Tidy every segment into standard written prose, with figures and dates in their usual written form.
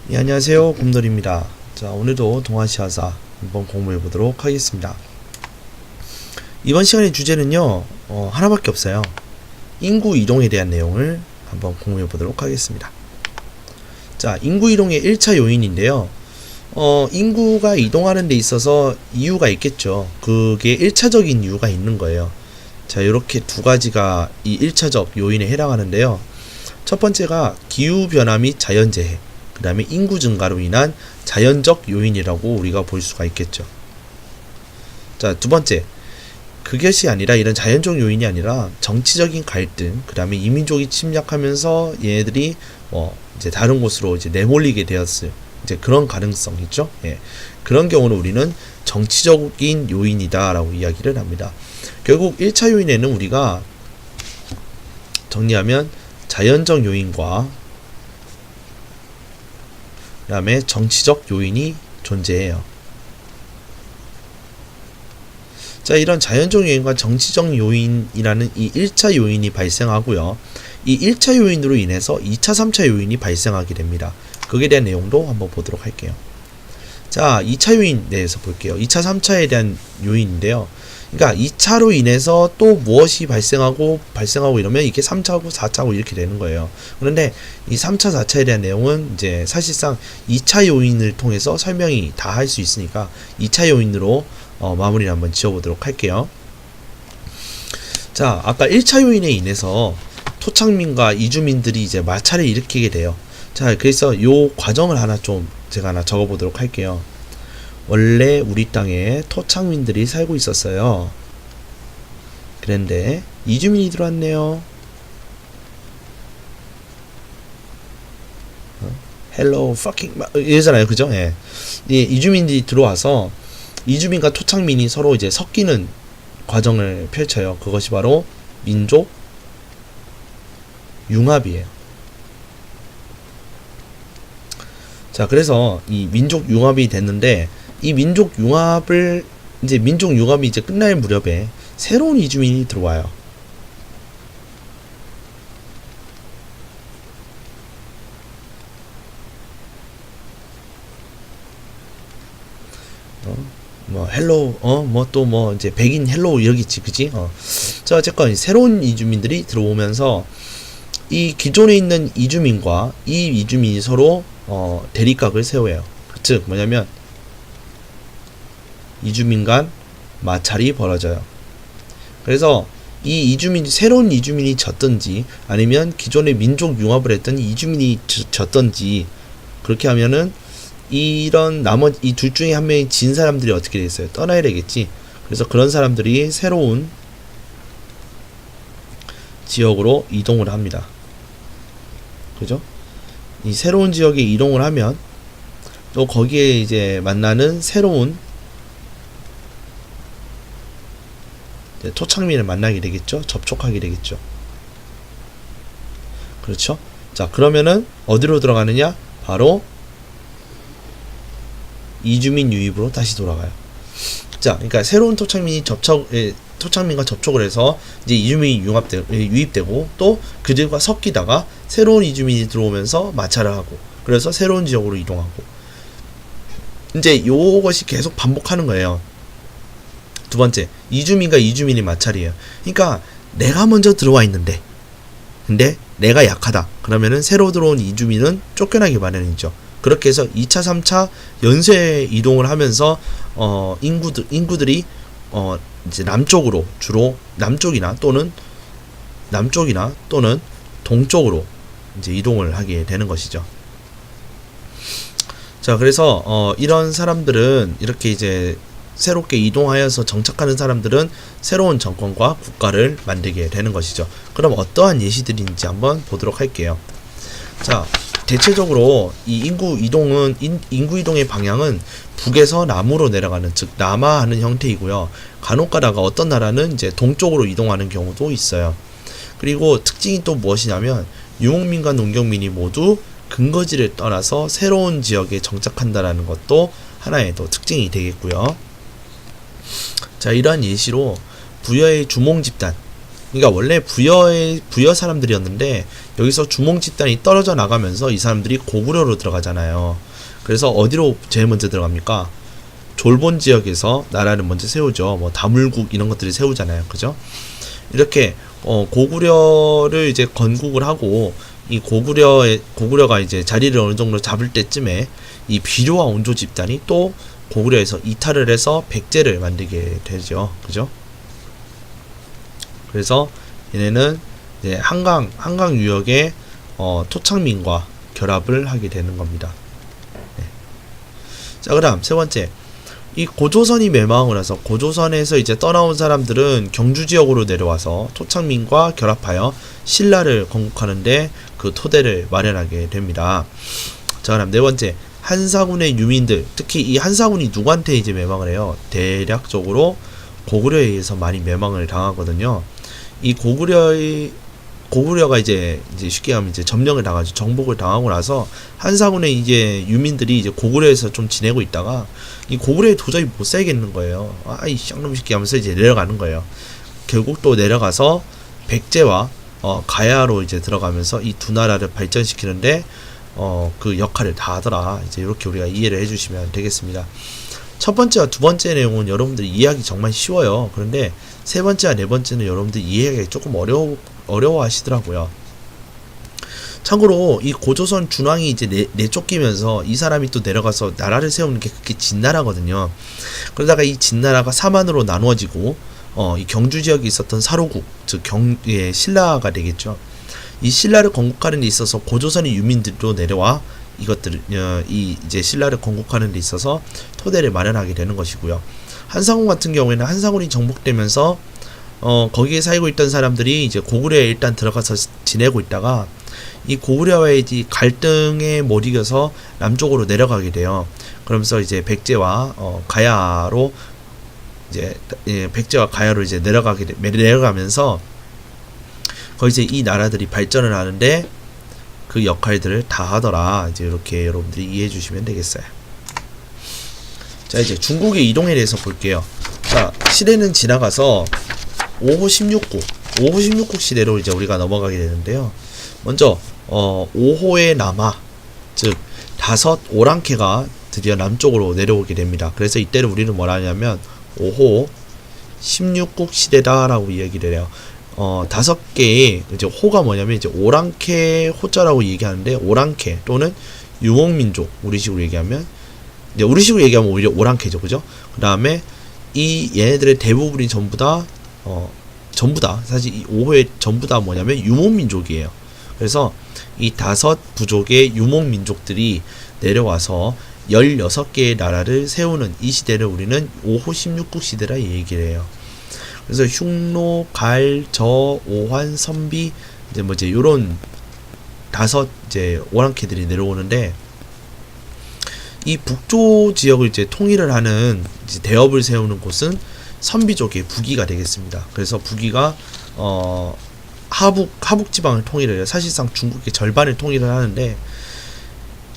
네, 안녕하세요. 곰돌입니다. 자, 오늘도 동아시아사 한번 공부해 보도록 하겠습니다. 이번 시간의 주제는요, 하나밖에 없어요. 인구 이동에 대한 내용을 한번 공부해 보도록 하겠습니다. 자, 인구 이동의 1차 요인인데요. 인구가 이동하는 데 있어서 이유가 있겠죠. 그게 1차적인 이유가 있는 거예요. 자, 이렇게 두 가지가 이 1차적 요인에 해당하는데요. 첫 번째가 기후변화 및 자연재해, 그 다음에 인구 증가로 인한 자연적 요인이라고 우리가 볼 수가 있겠죠. 자, 두 번째, 그것이 아니라 이런 자연적 요인이 아니라 정치적인 갈등, 그 다음에 이민족이 침략하면서 얘네들이 이제 다른 곳으로 이제 내몰리게 되었어요. 이제 그런 가능성 있죠. 예. 그런 경우는 우리는 정치적인 요인이다라고 이야기를 합니다. 결국 1차 요인에는 우리가 정리하면 자연적 요인과 그 다음에 정치적 요인이 존재해요. 자, 이런 자연적 요인과 정치적 요인이라는 이 1차 요인이 발생하고요. 이 1차 요인으로 인해서 2차, 3차 요인이 발생하게 됩니다. 거기에 대한 내용도 한번 보도록 할게요. 자, 2차 요인 대해서 볼게요. 2차, 3차에 대한 요인인데요. 그러니까 2차로 인해서 또 무엇이 발생하고 이러면 이게 3차고 4차고 이렇게 되는 거예요. 그런데 이 3차, 4차에 대한 내용은 이제 사실상 2차 요인을 통해서 설명이 다 할 수 있으니까 2차 요인으로 마무리를 한번 지어보도록 할게요. 자, 아까 1차 요인에 인해서 토착민과 이주민들이 이제 마찰을 일으키게 돼요. 자, 그래서 요 과정을 제가 하나 적어보도록 할게요. 원래 우리 땅에 토착민들이 살고 있었어요. 그런데 이주민이 들어왔네요. Hello fucking 이러잖아요, 그죠? 예. 이 이주민들이 들어와서 이주민과 토착민이 서로 이제 섞이는 과정을 펼쳐요. 그것이 바로 민족 융합이에요. 자, 그래서 이 민족 융합이 됐는데 이 민족 융합이 이제 끝날 무렵에 새로운 이주민이 들어와요. 헬로우, 이제 백인 헬로우 이러겠지, 그지? 자, 어쨌건 새로운 이주민들이 들어오면서 이 기존에 있는 이주민과 이 이주민이 서로 대립각을 세워요. 즉 뭐냐면 이주민 간 마찰이 벌어져요. 그래서 이 새로운 이주민이 졌든지 아니면 기존에 민족 융합을 했던 이주민이 졌든지 그렇게 하면은 이런 나머지 이 둘 중에 한 명이 진 사람들이 어떻게 되겠어요? 떠나야 되겠지. 그래서 그런 사람들이 새로운 지역으로 이동을 합니다. 그죠? 이 새로운 지역에 이동을 하면 또 거기에 이제 만나는 새로운 토착민을 만나게 되겠죠. 접촉하게 되겠죠. 그렇죠? 자, 그러면은 어디로 들어가느냐? 바로 이주민 유입으로 다시 돌아가요. 자, 그러니까 새로운 토착민과 접촉을 해서 이제 이주민이 유입되고 또 그들과 섞이다가 새로운 이주민이 들어오면서 마찰을 하고 그래서 새로운 지역으로 이동하고 이제 요것이 계속 반복하는 거예요. 두 번째, 이주민과 이주민이 마찰이에요. 그러니까 내가 먼저 들어와 있는데 근데 내가 약하다. 그러면은 새로 들어온 이주민은 쫓겨나기 마련이죠. 그렇게 해서 2차, 3차 연쇄 이동을 하면서 인구들이 이제 남쪽으로 주로 남쪽이나 또는 동쪽으로 이제 이동을 하게 되는 것이죠. 자, 그래서 이런 사람들은 이렇게 이제 새롭게 이동하여서 정착하는 사람들은 새로운 정권과 국가를 만들게 되는 것이죠. 그럼 어떠한 예시들인지 한번 보도록 할게요. 자, 대체적으로 이 인구 이동의 방향은 북에서 남으로 내려가는, 즉 남하하는 형태이고요. 간혹가다가 어떤 나라는 이제 동쪽으로 이동하는 경우도 있어요. 그리고 특징이 또 무엇이냐면 유목민과 농경민이 모두 근거지를 떠나서 새로운 지역에 정착한다라는 것도 하나의 또 특징이 되겠고요. 자, 이러한 예시로 부여의 주몽 집단, 그러니까 원래 부여 사람들이었는데 여기서 주몽 집단이 떨어져 나가면서 이 사람들이 고구려로 들어가잖아요. 그래서 어디로 제일 먼저 들어갑니까? 졸본 지역에서 나라를 먼저 세우죠. 뭐 다물국 이런 것들을 세우잖아요. 그죠? 이렇게 고구려를 이제 건국을 하고 이 고구려가 이제 자리를 어느 정도 잡을 때쯤에 이 비료와 온조 집단이 또 고구려에서 이탈을 해서 백제를 만들게 되죠. 그죠? 그래서 얘네는 이제 한강 유역의 토착민과 결합을 하게 되는 겁니다. 네. 자, 그다음 세 번째. 이 고조선이 멸망을 해서 고조선에서 이제 떠나온 사람들은 경주 지역으로 내려와서 토착민과 결합하여 신라를 건국하는데 그 토대를 마련하게 됩니다. 자, 그럼 네 번째. 한사군의 유민들, 특히 이 한사군이 누구한테 이제 멸망을 해요? 대략적으로 고구려에 의해서 많이 멸망을 당하거든요. 이 고구려가 이제 쉽게 하면 이제 점령을 당하죠. 정복을 당하고 나서 한사군의 이제 유민들이 이제 고구려에서 좀 지내고 있다가 이 고구려에 도저히 못 살겠는 거예요. 아이 쌍놈 새끼 하면서 이제 내려가는 거예요. 결국 또 내려가서 백제와 가야로 이제 들어가면서 이 두 나라를 발전시키는데 그 역할을 다 하더라. 이제 이렇게 우리가 이해를 해주시면 되겠습니다. 첫 번째와 두 번째 내용은 여러분들이 이해하기 정말 쉬워요. 그런데 세 번째와 네 번째는 여러분들이 이해하기 조금 어려워 하시더라고요. 참고로 이 고조선 준왕이 이제 내쫓기면서 이 사람이 또 내려가서 나라를 세우는 게 그렇게 진나라거든요. 그러다가 이 진나라가 사만으로 나누어지고 이 경주 지역에 있었던 사로국, 즉 신라가 되겠죠. 이 신라를 건국하는 데 있어서 고조선의 유민들도 내려와 이것들을 이제 신라를 건국하는 데 있어서 토대를 마련하게 되는 것이고요. 한사군 같은 경우에는 한사군이 정복되면서 거기에 살고 있던 사람들이 이제 고구려에 일단 들어가서 지내고 있다가 이 고구려와의 이 갈등에 못 이겨서 남쪽으로 내려가게 돼요. 그러면서 이제 백제와 가야로 이제 백제와 가야로 이제 내려가면서 거기서 이 나라들이 발전을 하는데 그 역할들을 다 하더라. 이제 이렇게 여러분들이 이해해 주시면 되겠어요. 자, 이제 중국의 이동에 대해서 볼게요. 자, 시대는 지나가서 5호 16국 시대로 이제 우리가 넘어가게 되는데요. 먼저 5호의 남하, 즉 다섯 오랑캐가 드디어 남쪽으로 내려오게 됩니다. 그래서 이때를 우리는 뭐라 하냐면 5호 16국 시대다라고 이야기를 해요. 다섯 개의 이제 호가 뭐냐면 이제 오랑캐 호자라고 얘기하는데, 오랑캐 또는 유목민족, 우리식으로 얘기하면 오히려 오랑캐죠, 그죠? 그 다음에 이 얘네들의 대부분이 전부 다 사실 이 5호의 전부 다 뭐냐면 유목민족이에요. 그래서 이 다섯 부족의 유목민족들이 내려와서 16개의 나라를 세우는 이 시대를 우리는 5호 16국 시대라 얘기를 해요. 그래서 흉노, 갈, 저, 오환, 선비, 이제 요런 다섯 이제 오랑캐들이 내려오는데, 이 북조 지역을 이제 통일을 하는 이제 대업을 세우는 곳은 선비족의 부기가 되겠습니다. 그래서 부기가 하북 지방을 통일을 해요. 사실상 중국의 절반을 통일을 하는데,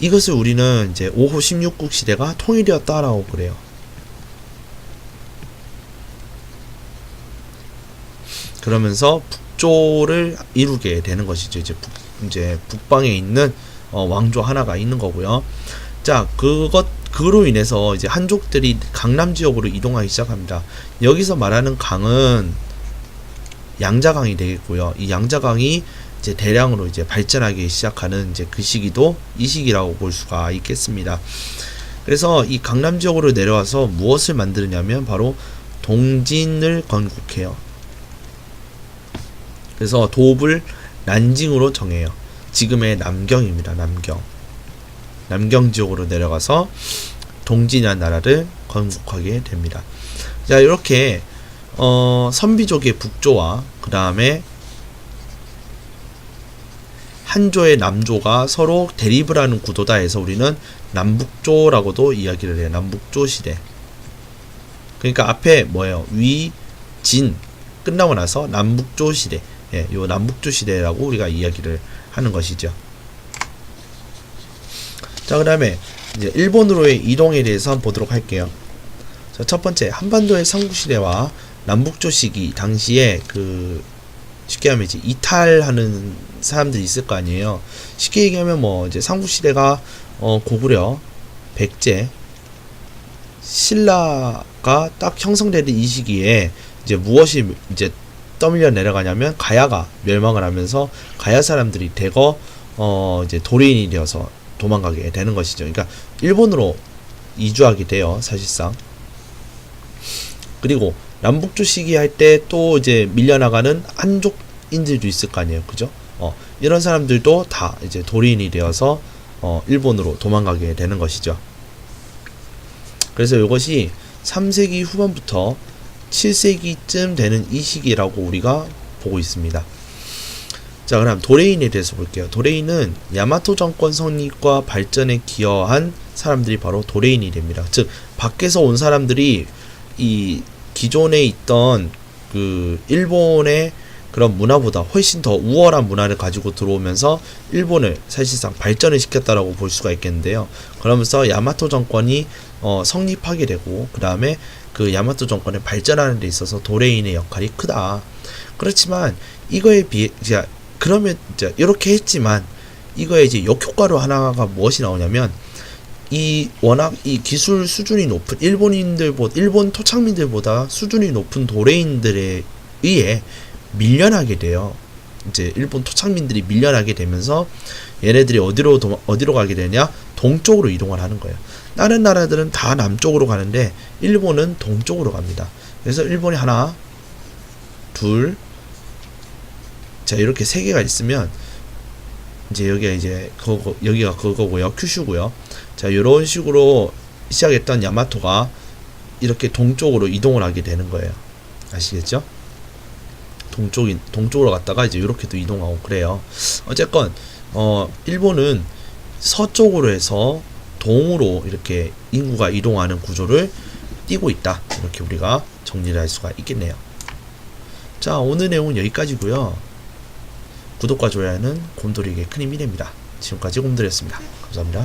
이것을 우리는 이제 5호 16국 시대가 통일되었다라고 그래요. 그러면서 북조를 이루게 되는 것이죠. 이제 북방에 있는 왕조 하나가 있는 거고요. 자, 그로 인해서 이제 한족들이 강남 지역으로 이동하기 시작합니다. 여기서 말하는 강은 양자강이 되겠고요. 이 양자강이 이제 대량으로 이제 발전하기 시작하는 이제 그 시기도 이 시기라고 볼 수가 있겠습니다. 그래서 이 강남 지역으로 내려와서 무엇을 만드냐면 바로 동진을 건국해요. 그래서 도읍을 난징으로 정해요. 지금의 남경입니다. 남경 지역으로 내려가서 동진이라는 나라를 건국하게 됩니다. 자, 이렇게 선비족의 북조와 그 다음에 한조의 남조가 서로 대립을 하는 구도다 해서 우리는 남북조라고도 이야기를 해요. 남북조 시대. 그러니까 앞에 뭐예요? 위, 진 끝나고 나서 남북조 시대. 예, 요 남북조 시대라고 우리가 이야기를 하는 것이죠. 자, 그 다음에 이제 일본으로의 이동에 대해서 한번 보도록 할게요. 자, 첫 번째, 한반도의 삼국시대와 남북조 시기 당시에 그 쉽게 하면 이제 이탈하는 사람들이 있을 거 아니에요. 쉽게 얘기하면 뭐 이제 삼국시대가 고구려, 백제, 신라가 딱 형성되는 이 시기에 이제 무엇이 이제 떠밀려 내려가냐면 가야가 멸망을 하면서 가야 사람들이 대거 이제 도레인이 되어서 도망가게 되는 것이죠. 그러니까 일본으로 이주하게 돼요, 사실상. 그리고 남북조 시기 할 때 또 이제 밀려나가는 한족인들도 있을 거 아니에요, 그죠? 이런 사람들도 다 이제 도리인이 되어서 일본으로 도망가게 되는 것이죠. 그래서 이것이 3세기 후반부터 7세기쯤 되는 이 시기라고 우리가 보고 있습니다. 자, 그럼 도레인에 대해서 볼게요. 도레인은 야마토 정권 성립과 발전에 기여한 사람들이 바로 도레인이 됩니다. 즉, 밖에서 온 사람들이 이 기존에 있던 그 일본의 그런 문화보다 훨씬 더 우월한 문화를 가지고 들어오면서 일본을 사실상 발전을 시켰다라고 볼 수가 있겠는데요. 그러면서 야마토 정권이 성립하게 되고, 그 다음에 그 야마토 정권을 발전하는 데 있어서 도레인의 역할이 크다. 그렇지만 이거에 비해 그러면 이제 이렇게 했지만 이거에 이제 역효과로 하나가 무엇이 나오냐면, 이 워낙 이 기술 수준이 높은 일본 토착민들보다 수준이 높은 도레인들에 의해 밀려나게 돼요. 이제 일본 토착민들이 밀려나게 되면서 얘네들이 어디로 가게 되냐? 동쪽으로 이동을 하는 거예요. 다른 나라들은 다 남쪽으로 가는데 일본은 동쪽으로 갑니다. 그래서 일본이 하나, 둘, 자, 이렇게 세 개가 있으면 이제 여기가 이제 여기가 그거고요. 큐슈고요. 자, 이런 식으로 시작했던 야마토가 이렇게 동쪽으로 이동을 하게 되는 거예요. 아시겠죠? 동쪽으로 갔다가 이제 이렇게도 이동하고 그래요. 어쨌건 일본은 서쪽으로 해서 동으로 이렇게 인구가 이동하는 구조를 띠고 있다. 이렇게 우리가 정리를 할 수가 있겠네요. 자, 오늘 내용은 여기까지고요. 구독과 좋아요는 곰돌이에게 큰 힘이 됩니다. 지금까지 곰돌이였습니다. 감사합니다.